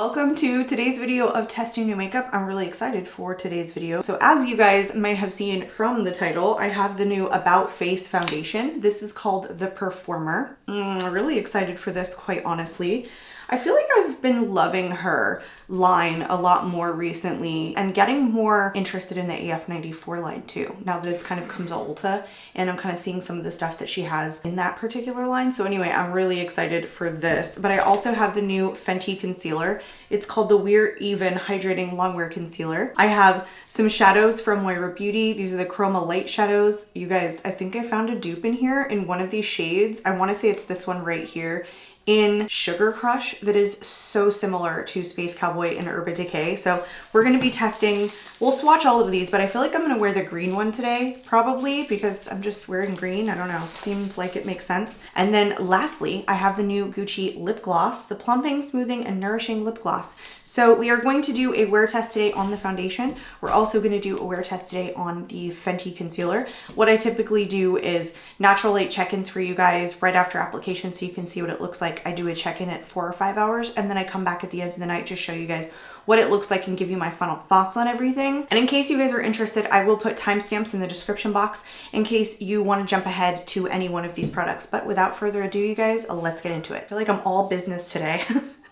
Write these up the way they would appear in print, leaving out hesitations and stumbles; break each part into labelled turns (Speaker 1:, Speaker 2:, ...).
Speaker 1: Welcome to today's video of testing new makeup. I'm really excited for today's video. So as you guys might have seen from the title, I have the new About Face foundation. This is called The Performer. I'm really excited for this, quite honestly. I feel like I've been loving her line a lot more recently and getting more interested in the AF94 line too, now that it's kind of come to Ulta and I'm kind of seeing some of the stuff that she has in that particular line. So anyway, I'm really excited for this. But I also have the new Fenty concealer. It's called the We're Even Hydrating Longwear Concealer. I have some shadows from Moira Beauty. These are the Chroma light shadows. You guys, I think I found a dupe in here in one of these shades. I want to say it's this one right here, in Sugar Crush, that is so similar to Space Cowboy and Urban Decay. So we're going to be testing, we'll swatch all of these, but I feel like I'm going to wear the green one today, probably because I'm just wearing green. I don't know, seems like it makes sense. And then lastly, I have the new Gucci lip gloss, the Plumping, Smoothing, and Nourishing Lip Gloss. So we are going to do a wear test today on the foundation. We're also going to do a wear test today on the Fenty concealer. What I typically do is natural light check-ins for you guys right after application so you can see what it looks like. I do a check-in at 4 or 5 hours and then I come back at the end of the night to show you guys what it looks like and give you my final thoughts on everything. And in case you guys are interested, I will put timestamps in the description box in case you want to jump ahead to any one of these products. But without further ado, you guys, let's get into it. I feel like I'm all business today.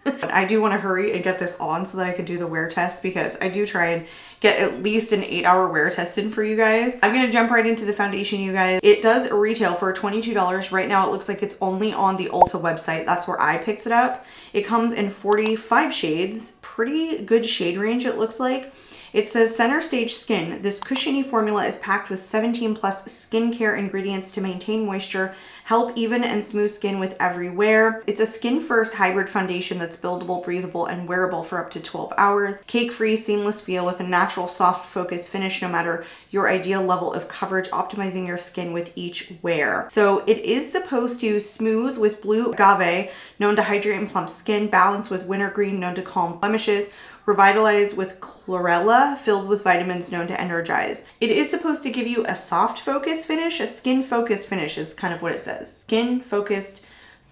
Speaker 1: But I do want to hurry and get this on so that I can do the wear test, because I do try and get at least an 8-hour wear test in for you guys. I'm going to jump right into the foundation, you guys. It does retail for $22. Right now it looks like it's only on the Ulta website. That's where I picked it up. It comes in 45 shades. Pretty good shade range, it looks like. It says Center Stage Skin. This cushiony formula is packed with 17 plus skincare ingredients to maintain moisture, help even and smooth skin with every wear. It's a skin first hybrid foundation that's buildable, breathable, and wearable for up to 12 hours. Cake-free, seamless feel with a natural soft focus finish no matter your ideal level of coverage, optimizing your skin with each wear. So it is supposed to smooth with blue agave, known to hydrate and plump skin, balance with wintergreen, known to calm blemishes, revitalize with chlorella, filled with vitamins, known to energize. It is supposed to give you a soft focus finish, a skin focused finish is kind of what it says. Skin focused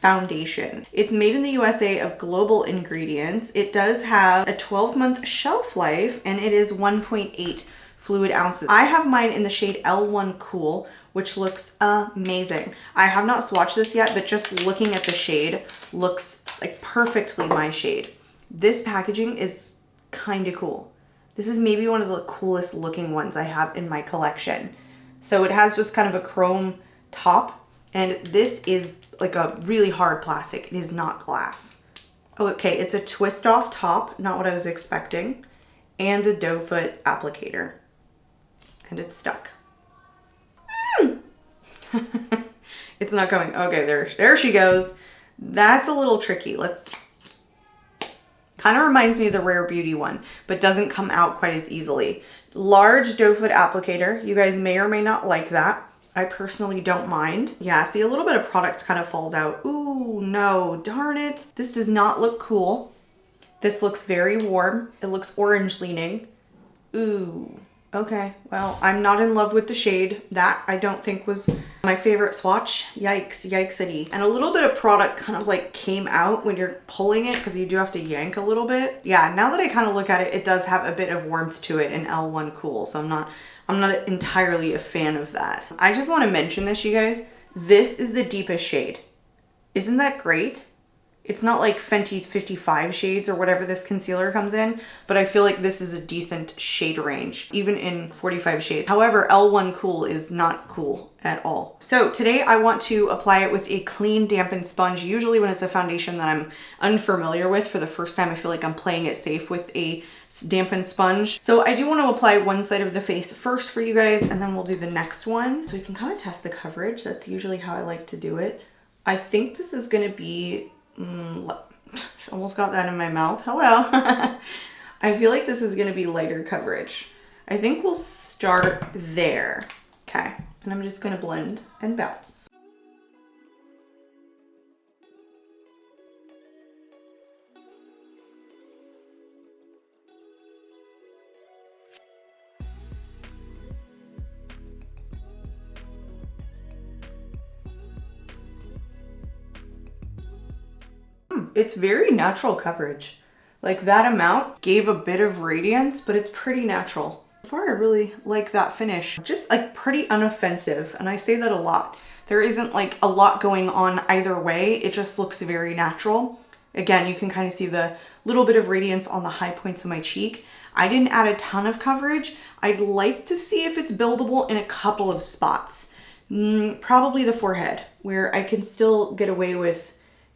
Speaker 1: foundation. It's made in the USA of global ingredients. It does have a 12-month shelf life and it is 1.8 fluid ounces. I have mine in the shade L1 Cool, which looks amazing. I have not swatched this yet, but just looking at the shade looks like perfectly my shade. This packaging is kind of cool. This is maybe one of the coolest looking ones I have in my collection. So it has just kind of a chrome top, and this is like a really hard plastic. It is not glass. Oh, okay, it's a twist off top, not what I was expecting, and a doe foot applicator, and it's stuck. It's not going. Okay, there she goes. That's a little tricky. Kind of reminds me of the Rare Beauty one, but doesn't come out quite as easily. Large doe foot applicator. You guys may or may not like that. I personally don't mind. Yeah, see, a little bit of product kind of falls out. Ooh, no, darn it. This does not look cool. This looks very warm. It looks orange leaning. Ooh, okay. Well, I'm not in love with the shade. That I don't think was my favorite swatch. Yikes, yikesity. And a little bit of product kind of like came out when you're pulling it, because you do have to yank a little bit. Yeah, now that I kind of look at it, it does have a bit of warmth to it in L1 Cool. So I'm not entirely a fan of that. I just want to mention this, you guys. This is the deepest shade. Isn't that great? It's not like Fenty's 55 shades or whatever this concealer comes in, but I feel like this is a decent shade range, even in 45 shades. However, L1 Cool is not cool at all. So today I want to apply it with a clean dampened sponge. Usually when it's a foundation that I'm unfamiliar with for the first time, I feel like I'm playing it safe with a dampened sponge. So I do want to apply one side of the face first for you guys, and then we'll do the next one. So you can kind of test the coverage. That's usually how I like to do it. I think this is going to be almost got that in my mouth. Hello. I feel like this is going to be lighter coverage. I think we'll start there. Okay. And I'm just going to blend and bounce. It's very natural coverage. Like that amount gave a bit of radiance, but it's pretty natural. So far, I really like that finish. Just like pretty unoffensive, and I say that a lot. There isn't like a lot going on either way. It just looks very natural. Again, you can kind of see the little bit of radiance on the high points of my cheek. I didn't add a ton of coverage. I'd like to see if it's buildable in a couple of spots. Probably the forehead, where I can still get away with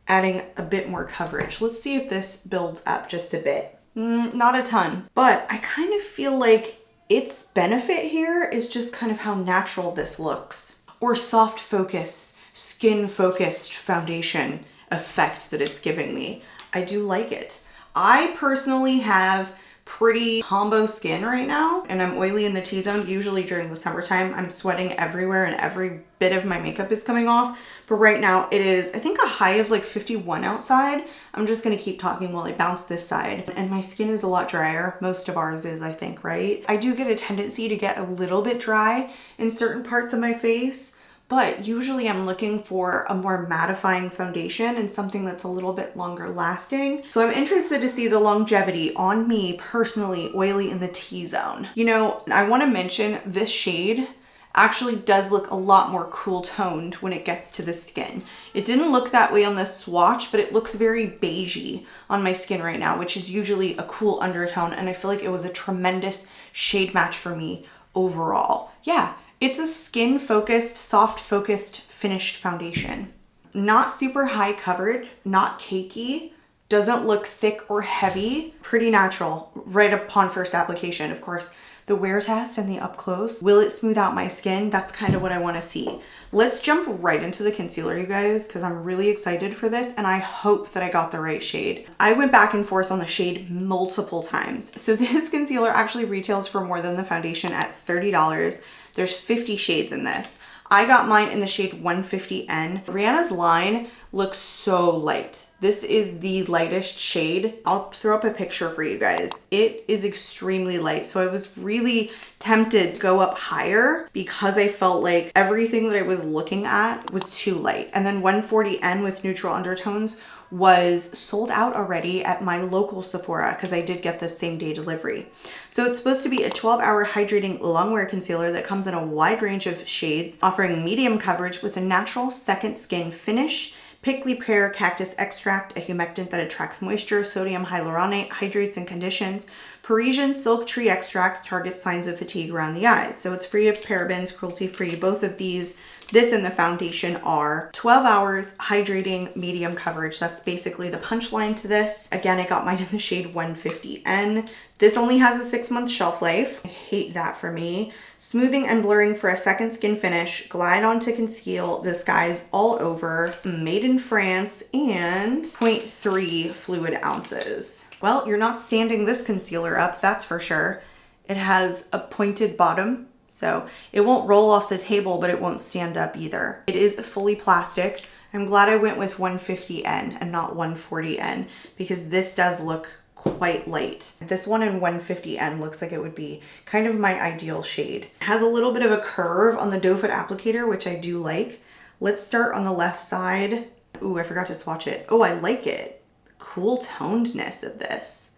Speaker 1: adding a bit more coverage. Let's see if this builds up just a bit. Not a ton, but I kind of feel like its benefit here is just kind of how natural this looks. Or soft focus, skin focused foundation effect that it's giving me. I do like it. I personally have pretty combo skin right now, and I'm oily in the T-zone. Usually during the summertime, I'm sweating everywhere and every bit of my makeup is coming off. But right now it is, I think, a high of like 51 outside. I'm just gonna keep talking while I bounce this side. And my skin is a lot drier. Most of ours is, I think, right? I do get a tendency to get a little bit dry in certain parts of my face, but usually I'm looking for a more mattifying foundation and something that's a little bit longer lasting. So I'm interested to see the longevity on me personally, oily in the T-zone. You know, I wanna mention this shade actually does look a lot more cool toned when it gets to the skin. It didn't look that way on this swatch, but it looks very beigey on my skin right now, which is usually a cool undertone. And I feel like it was a tremendous shade match for me overall. Yeah. It's a skin-focused, soft-focused, finished foundation. Not super high coverage, not cakey, doesn't look thick or heavy, pretty natural right upon first application. Of course, the wear test and the up close, will it smooth out my skin? That's kind of what I want to see. Let's jump right into the concealer, you guys, because I'm really excited for this and I hope that I got the right shade. I went back and forth on the shade multiple times. So this concealer actually retails for more than the foundation at $30. There's 50 shades in this. I got mine in the shade 150N. Rihanna's line looks so light. This is the lightest shade. I'll throw up a picture for you guys. It is extremely light. So I was really tempted to go up higher because I felt like everything that I was looking at was too light. And then 140N with neutral undertones was sold out already at my local Sephora because I did get this same day delivery. So it's supposed to be a 12-hour hydrating longwear concealer that comes in a wide range of shades, offering medium coverage with a natural second skin finish, prickly pear cactus extract, a humectant that attracts moisture, sodium hyaluronate, hydrates and conditions, Parisian silk tree extracts targets signs of fatigue around the eyes. So it's free of parabens, cruelty-free. Both of these, this and the foundation, are 12 hours hydrating medium coverage. That's basically the punchline to this. Again, I got mine in the shade 150N. This only has a 6-month shelf life. I hate that for me. Smoothing and blurring for a second skin finish, glide on to conceal, disguise all over, made in France, and 0.3 fluid ounces. Well, you're not standing this concealer up, that's for sure. It has a pointed bottom, so it won't roll off the table, but it won't stand up either. It is fully plastic. I'm glad I went with 150N and not 140N because this does look quite light. This one in 150N looks like it would be kind of my ideal shade. It has a little bit of a curve on the doe foot applicator, which I do like. Let's start on the left side. Ooh, I forgot to swatch it. Oh, I like it. Cool tonedness of this.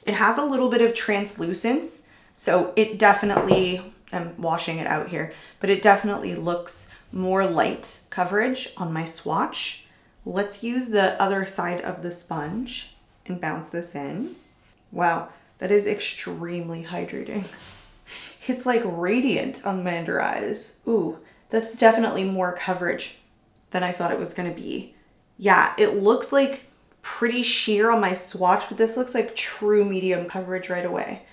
Speaker 1: It has a little bit of translucence, so it definitely, I'm washing it out here, but it definitely looks more light coverage on my swatch. Let's use the other side of the sponge and bounce this in. Wow, that is extremely hydrating. It's like radiant on my under eyes. Ooh, that's definitely more coverage than I thought it was gonna be. Yeah, it looks like pretty sheer on my swatch, but this looks like true medium coverage right away.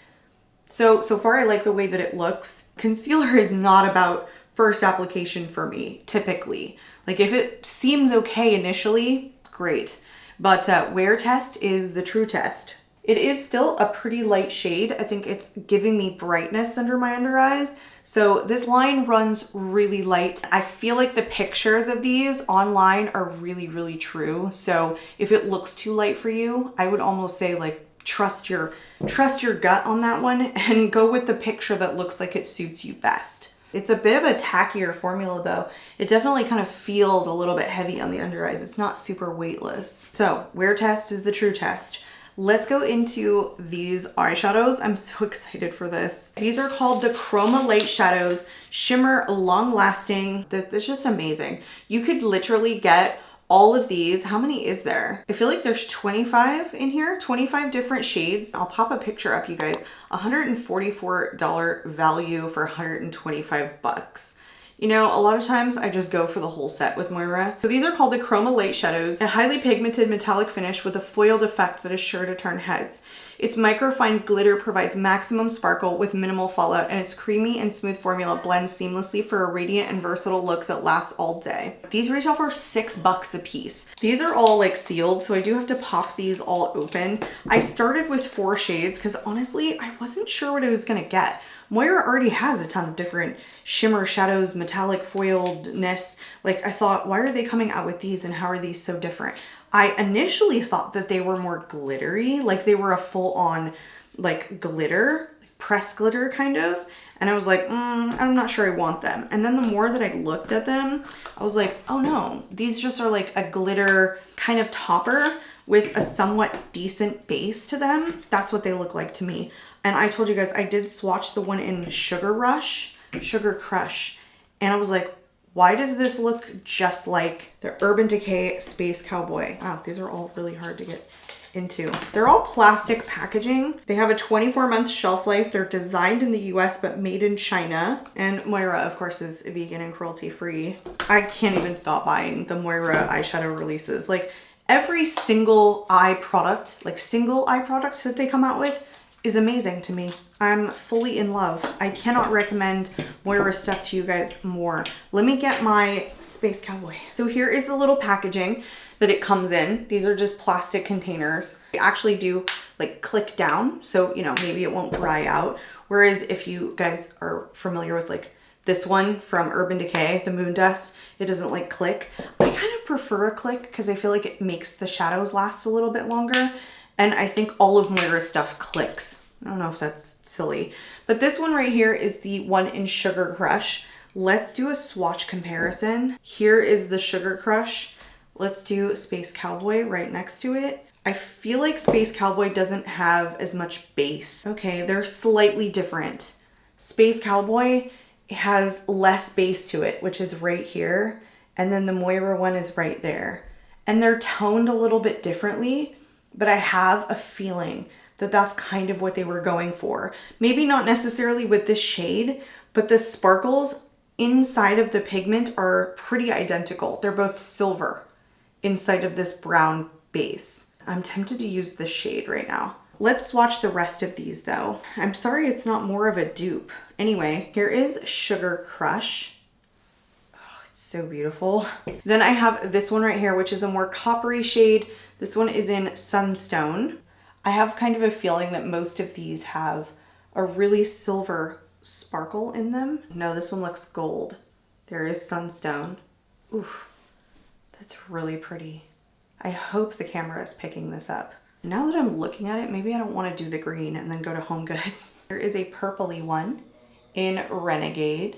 Speaker 1: So far I like the way that it looks. Concealer is not about first application for me, typically. Like if it seems okay initially, great. But wear test is the true test. It is still a pretty light shade. I think it's giving me brightness under my under eyes. So this line runs really light. I feel like the pictures of these online are really, really true. So if it looks too light for you, I would almost say like trust your gut on that one and go with the picture that looks like it suits you best. It's a bit of a tackier formula though. It definitely kind of feels a little bit heavy on the under eyes. It's not super weightless. So wear test is the true test. let's go into these eyeshadows. I'm so excited for this. These are called the Chroma Light Shadows Shimmer Long Lasting. It's just amazing. You could literally get all of these. How many is there? I feel like there's 25 in here, 25 different shades. I'll pop a picture up, you guys. $144 value for 125 bucks. You know, a lot of times I just go for the whole set with Moira. So these are called the Chroma Light Shadows, a highly pigmented metallic finish with a foiled effect that is sure to turn heads. Its microfine glitter provides maximum sparkle with minimal fallout, and its creamy and smooth formula blends seamlessly for a radiant and versatile look that lasts all day. These retail for $6 a piece. These are all like sealed, so I do have to pop these all open. I started with 4 shades because honestly, I wasn't sure what I was gonna get. Moira already has a ton of different shimmer shadows, metallic foiledness. Like I thought, why are they coming out with these and how are these so different? I initially thought that they were more glittery, like they were a full-on like glitter, pressed glitter kind of. And I was like, I'm not sure I want them. And then the more that I looked at them, I was like, oh no, these just are like a glitter kind of topper with a somewhat decent base to them. That's what they look like to me. And I told you guys, I did swatch the one in Sugar Crush. And I was like, why does this look just like the Urban Decay Space Cowboy? Wow, these are all really hard to get into. They're all plastic packaging. They have a 24-month shelf life. They're designed in the US, but made in China. And Moira, of course, is vegan and cruelty-free. I can't even stop buying the Moira eyeshadow releases. Like every single eye product, that they come out with is amazing to me. I'm fully in love. I cannot recommend Moira stuff to you guys more. Let me get my Space Cowboy. So here is the little packaging that it comes in. These are just plastic containers. They actually do like click down, so you know, maybe it won't dry out. Whereas if you guys are familiar with like this one from Urban Decay, the Moon Dust, it doesn't like click. I kind of prefer a click because I feel like it makes the shadows last a little bit longer. And I think all of Moira's stuff clicks. I don't know if that's silly, but this one right here is the one in Sugar Crush. Let's do a swatch comparison. Here is the Sugar Crush. Let's do Space Cowboy right next to it. I feel like Space Cowboy doesn't have as much base. Okay, they're slightly different. Space Cowboy has less base to it, which is right here. And then the Moira one is right there. And they're toned a little bit differently, but I have a feeling that that's kind of what they were going for. Maybe not necessarily with this shade, but the sparkles inside of the pigment are pretty identical. They're both silver inside of this brown base. I'm tempted to use this shade right now. Let's swatch the rest of these though. I'm sorry it's not more of a dupe. Anyway, here is Sugar Crush. Oh, it's so beautiful. Then I have this one right here, which is a more coppery shade. This one is in Sunstone. I have kind of a feeling that most of these have a really silver sparkle in them. No, this one looks gold. There is Sunstone. Oof, that's really pretty. I hope the camera is picking this up. Now that I'm looking at it, maybe I don't want to do the green and then go to Home Goods. There is a purpley one in Renegade.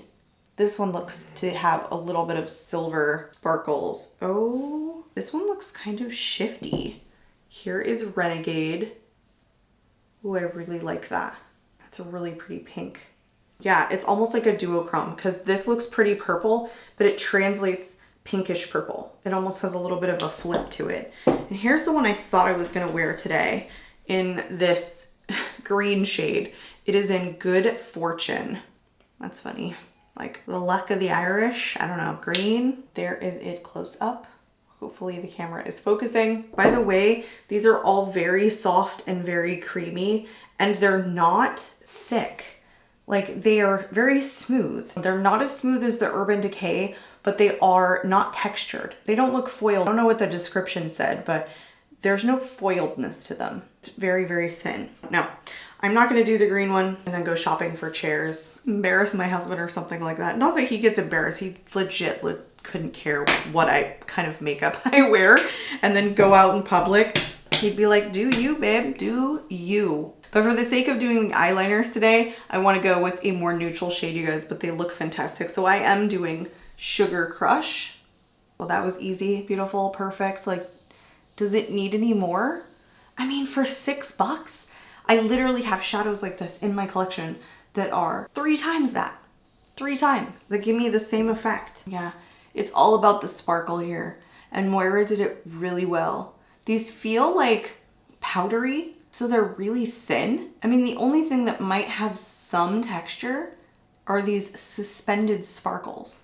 Speaker 1: This one looks to have a little bit of silver sparkles. Oh, this one looks kind of shifty. Here is Renegade. Ooh, I really like that. That's a really pretty pink. Yeah, it's almost like a duochrome because this looks pretty purple, but it translates pinkish purple. It almost has a little bit of a flip to it. And here's the one I thought I was gonna wear today in this green shade. It is in Good Fortune. That's funny. Like the luck of the Irish, I don't know, green. There is it close up. Hopefully the camera is focusing. By the way, these are all very soft and very creamy, and they're not thick. Like they are very smooth. They're not as smooth as the Urban Decay, but they are not textured. They don't look foiled. I don't know what the description said, but there's no foiledness to them. It's very, very thin. Now, I'm not gonna do the green one and then go shopping for chairs. Embarrass my husband or something like that. Not that he gets embarrassed. He legit couldn't care what kind of makeup I wear and then go out in public. He'd be like, do you, babe, do you. But for the sake of doing the eyeliners today, I wanna go with a more neutral shade, you guys, but they look fantastic. So I am doing Sugar Crush. Well, that was easy, beautiful, perfect. Like, does it need any more? I mean, for $6, I literally have shadows like this in my collection that are 3 times that. 3 times. That give me the same effect. Yeah, it's all about the sparkle here. And Moira did it really well. These feel like powdery, so they're really thin. I mean, the only thing that might have some texture are these suspended sparkles,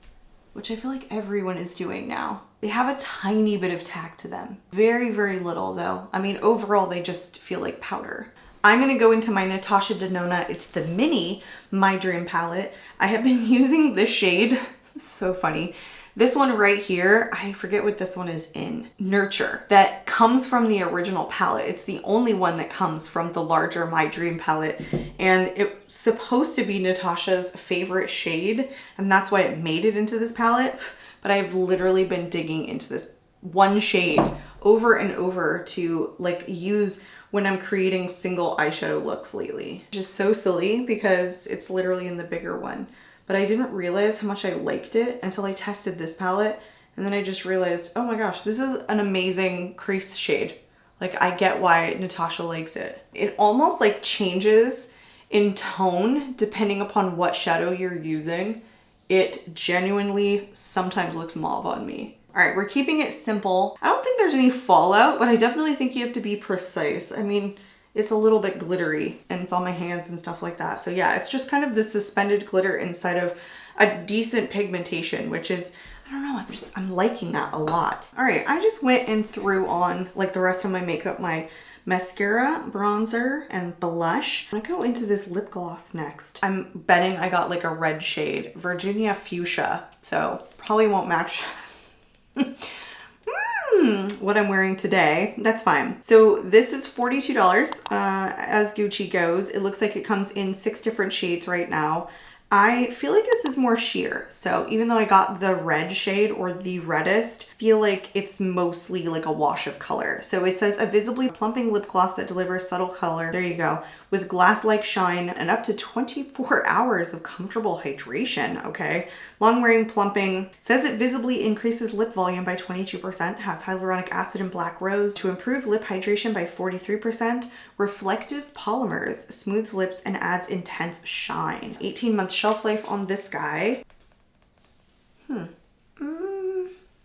Speaker 1: which I feel like everyone is doing now. They have a tiny bit of tack to them. Very, very little though. I mean, overall, they just feel like powder. I'm gonna go into my Natasha Denona. It's the mini My Dream palette. I have been using this shade, so funny. This one right here, I forget what this one is in, Nurture, that comes from the original palette. It's the only one that comes from the larger My Dream palette. And it's supposed to be Natasha's favorite shade, and that's why it made it into this palette. But I've literally been digging into this one shade over and over to like use when I'm creating single eyeshadow looks lately. Just so silly because it's literally in the bigger one. But I didn't realize how much I liked it until I tested this palette. And then I just realized, oh my gosh, this is an amazing crease shade. Like, I get why Natasha likes it. It almost like changes in tone depending upon what shadow you're using. It genuinely sometimes looks mauve on me. All right, we're keeping it simple. I don't think there's any fallout, but I definitely think you have to be precise. I mean, it's a little bit glittery and it's on my hands and stuff like that. So yeah, it's just kind of the suspended glitter inside of a decent pigmentation, which is, I don't know, I'm liking that a lot. All right, I just went and threw on like the rest of my makeup, my mascara, bronzer, and blush. I'm gonna go into this lip gloss next. I'm betting I got like a red shade, Virginia Fuchsia, so probably won't match what I'm wearing today. That's fine. So this is $42 as Gucci goes. It looks like it comes in 6 different shades right now. I feel like this is more sheer. So even though I got the red shade or the reddest, I feel like it's mostly like a wash of color. So it says a visibly plumping lip gloss that delivers subtle color. There you go. With glass-like shine and up to 24 hours of comfortable hydration. Okay. Long wearing plumping. Says it visibly increases lip volume by 22%. Has hyaluronic acid and black rose to improve lip hydration by 43%. Reflective polymers. Smooths lips and adds intense shine. 18-month shelf life on this guy.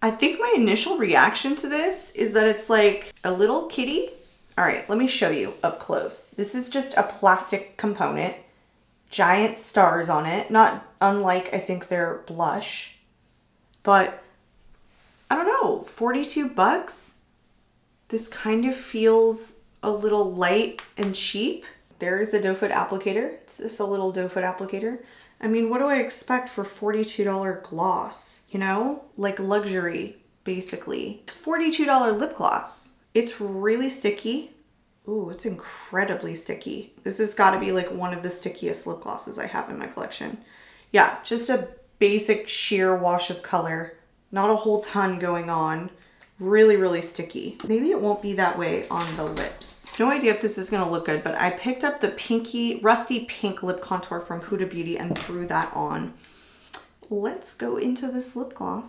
Speaker 1: I think my initial reaction to this is that it's like a little kitty. All right, let me show you up close. This is just a plastic component, giant stars on it, not unlike I think their blush, but I don't know, 42 bucks? This kind of feels a little light and cheap. There's the doe foot applicator. It's just a little doe foot applicator. I mean, what do I expect for $42 gloss? You know, like luxury, basically. $42 lip gloss. It's really sticky. Ooh, it's incredibly sticky. This has got to be like one of the stickiest lip glosses I have in my collection. Yeah, just a basic sheer wash of color. Not a whole ton going on. Really, really sticky. Maybe it won't be that way on the lips. No idea if this is gonna look good, but I picked up the pinky, rusty pink lip contour from Huda Beauty and threw that on. Let's go into this lip gloss.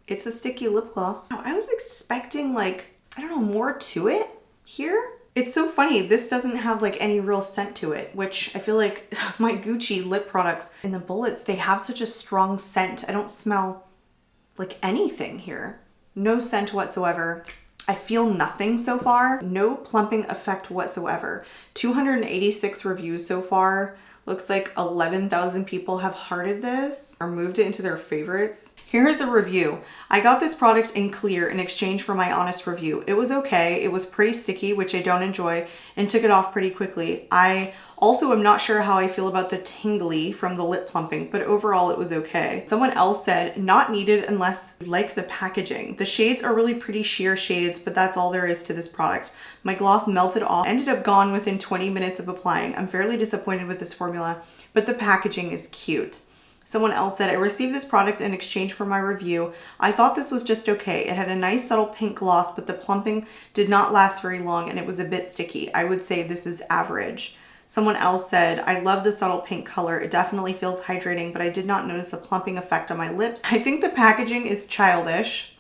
Speaker 1: It's a sticky lip gloss. Now, I was expecting like, I don't know, more to it here. It's so funny, this doesn't have like any real scent to it, which I feel like my Gucci lip products in the bullets, they have such a strong scent. I don't smell like anything here. No scent whatsoever. I feel nothing so far. No plumping effect whatsoever. 286 reviews so far. Looks like 11,000 people have hearted this or moved it into their favorites. Here's a review. I got this product in clear in exchange for my honest review. It was okay. It was pretty sticky, which I don't enjoy, and took it off pretty quickly. I also am not sure how I feel about the tingly from the lip plumping, but overall it was okay. Someone else said, not needed unless you like the packaging. The shades are really pretty sheer shades, but that's all there is to this product. My gloss melted off, ended up gone within 20 minutes of applying. I'm fairly disappointed with this formula, but the packaging is cute. Someone else said, I received this product in exchange for my review. I thought this was just okay. It had a nice subtle pink gloss, but the plumping did not last very long and it was a bit sticky. I would say this is average. Someone else said, I love the subtle pink color. It definitely feels hydrating, but I did not notice a plumping effect on my lips. I think the packaging is childish.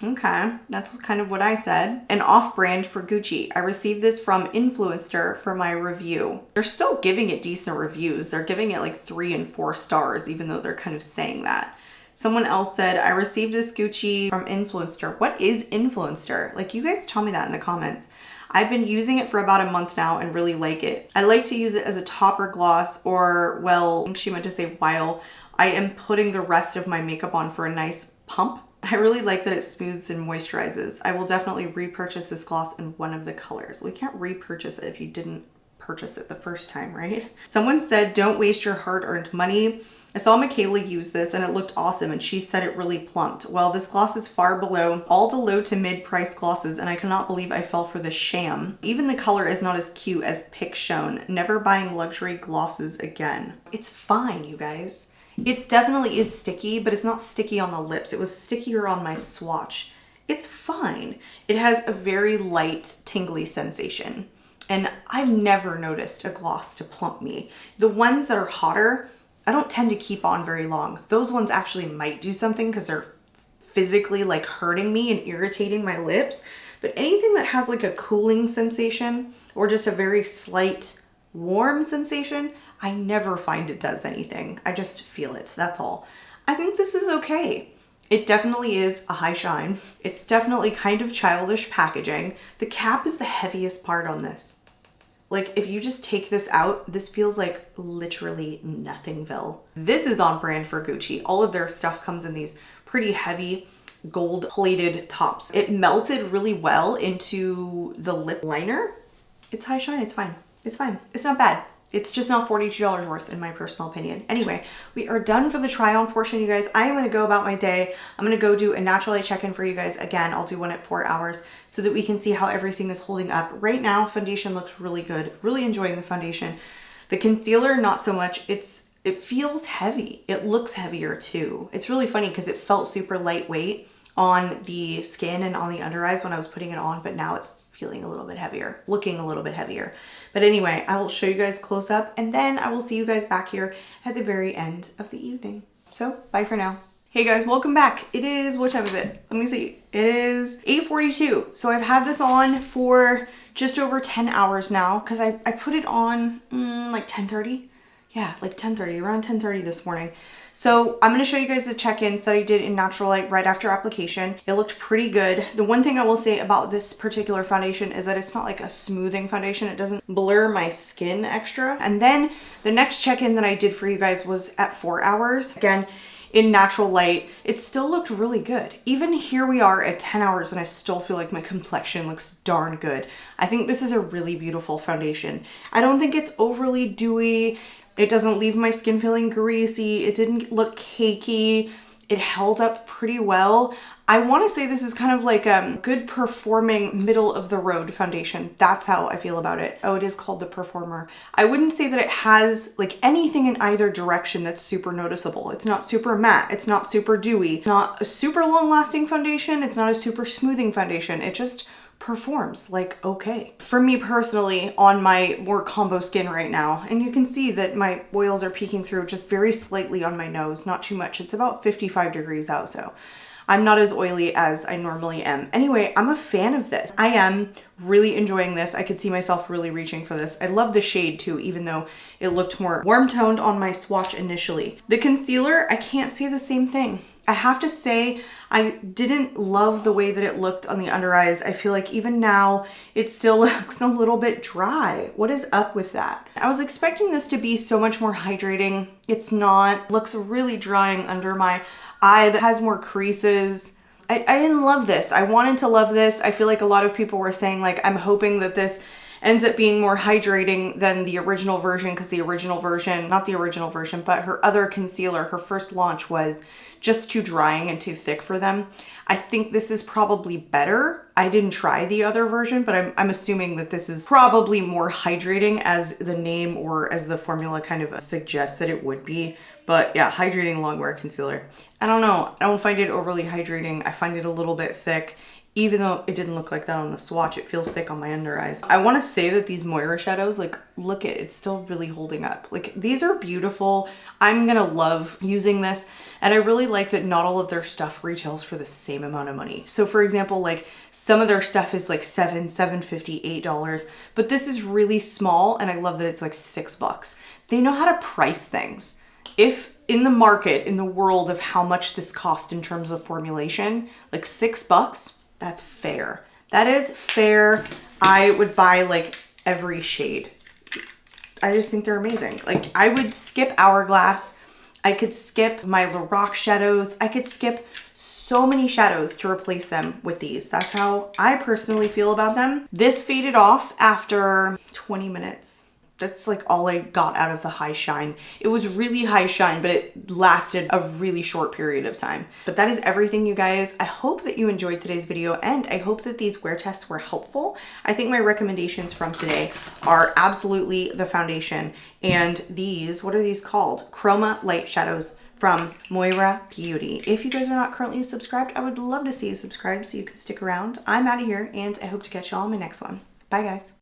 Speaker 1: Okay, that's kind of what I said. An off-brand for Gucci. I received this from Influencer for my review. They're still giving it decent reviews. They're giving it like 3 and 4 stars, even though they're kind of saying that. Someone else said, I received this Gucci from Influencer. What is Influencer? Like, you guys tell me that in the comments. I've been using it for about a month now and really like it. I like to use it as a topper gloss, or, well, I think she meant to say while I am putting the rest of my makeup on for a nice pump. I really like that it smooths and moisturizes. I will definitely repurchase this gloss in one of the colors. We can't repurchase it if you didn't purchase it the first time, right? Someone said, don't waste your hard-earned money. I saw Michaela use this and it looked awesome, and she said it really plumped. Well, this gloss is far below all the low to mid price glosses, and I cannot believe I fell for the sham. Even the color is not as cute as pics shown. Never buying luxury glosses again. It's fine, you guys. It definitely is sticky, but it's not sticky on the lips. It was stickier on my swatch. It's fine. It has a very light, tingly sensation. And I've never noticed a gloss to plump me. The ones that are hotter, I don't tend to keep on very long. Those ones actually might do something because they're physically like hurting me and irritating my lips. But anything that has like a cooling sensation or just a very slight warm sensation, I never find it does anything. I just feel it, that's all. I think this is okay. It definitely is a high shine. It's definitely kind of childish packaging. The cap is the heaviest part on this. Like, if you just take this out, this feels like literally nothingville. This is on brand for Gucci. All of their stuff comes in these pretty heavy gold plated tops. It melted really well into the lip liner. It's high shine, it's fine. It's fine, it's not bad. It's just not $42 worth in my personal opinion. Anyway, we are done for the try on portion, you guys. I am gonna go about my day. I'm gonna go do a natural light check-in for you guys. Again, I'll do one at 4 hours so that we can see how everything is holding up. Right now, foundation looks really good. Really enjoying the foundation. The concealer, not so much. It feels heavy. It looks heavier too. It's really funny because it felt super lightweight on the skin and on the under eyes when I was putting it on, but now it's feeling a little bit heavier, looking a little bit heavier. But anyway, I will show you guys close up and then I will see you guys back here at the very end of the evening. So bye for now. Hey guys, welcome back. It is, what time is it? Let me see. It is 8:42. So I've had this on for just over 10 hours now because I put it on like 10:30. Yeah, like 10:30, around 10:30 this morning. So I'm gonna show you guys the check-ins that I did in natural light right after application. It looked pretty good. The one thing I will say about this particular foundation is that it's not like a smoothing foundation. It doesn't blur my skin extra. And then the next check-in that I did for you guys was at 4 hours. Again, in natural light, it still looked really good. Even here we are at 10 hours and I still feel like my complexion looks darn good. I think this is a really beautiful foundation. I don't think it's overly dewy. It doesn't leave my skin feeling greasy. It didn't look cakey. It held up pretty well. I want to say this is kind of like a good performing middle of the road foundation. That's how I feel about it. Oh, it is called the Performer. I wouldn't say that it has like anything in either direction that's super noticeable. It's not super matte. It's not super dewy. It's not a super long lasting foundation. It's not a super smoothing foundation. It just performs like okay. For me personally, on my more combo skin right now, and you can see that my oils are peeking through just very slightly on my nose, not too much. It's about 55 degrees out, so I'm not as oily as I normally am. Anyway, I'm a fan of this. I am really enjoying this. I could see myself really reaching for this. I love the shade too, even though it looked more warm toned on my swatch initially. The concealer, I can't say the same thing. I have to say, I didn't love the way that it looked on the under eyes. I feel like even now, it still looks a little bit dry. What is up with that? I was expecting this to be so much more hydrating. It's not. It looks really drying under my eye that has more creases. I didn't love this. I wanted to love this. I feel like a lot of people were saying like, I'm hoping that this ends up being more hydrating than the original version, because the original version, not the original version, but her other concealer, her first launch was just too drying and too thick for them. I think this is probably better. I didn't try the other version, but I'm assuming that this is probably more hydrating as the name or as the formula kind of suggests that it would be. But yeah, hydrating longwear concealer. I don't know. I don't find it overly hydrating. I find it a little bit thick. Even though it didn't look like that on the swatch, it feels thick on my under eyes. I want to say that these Moira Shadows, like, look at it, it's still really holding up. Like, these are beautiful. I'm gonna love using this. And I really like that not all of their stuff retails for the same amount of money. So for example, like some of their stuff is like $7.50, $8, but this is really small and I love that it's like $6. They know how to price things. If in the market, in the world of how much this cost in terms of formulation, like $6, that's fair. That is fair. I would buy like every shade. I just think they're amazing. Like I would skip Hourglass. I could skip my Lorac shadows. I could skip so many shadows to replace them with these. That's how I personally feel about them. This faded off after 20 minutes. That's like all I got out of the high shine. It was really high shine, but it lasted a really short period of time. But that is everything, you guys. I hope that you enjoyed today's video and I hope that these wear tests were helpful. I think my recommendations from today are absolutely the foundation and these, what are these called? Chroma light shadows from Moira Beauty. If you guys are not currently subscribed, I would love to see you subscribe so you can stick around. I'm out of here and I hope to catch y'all in my next one. Bye guys.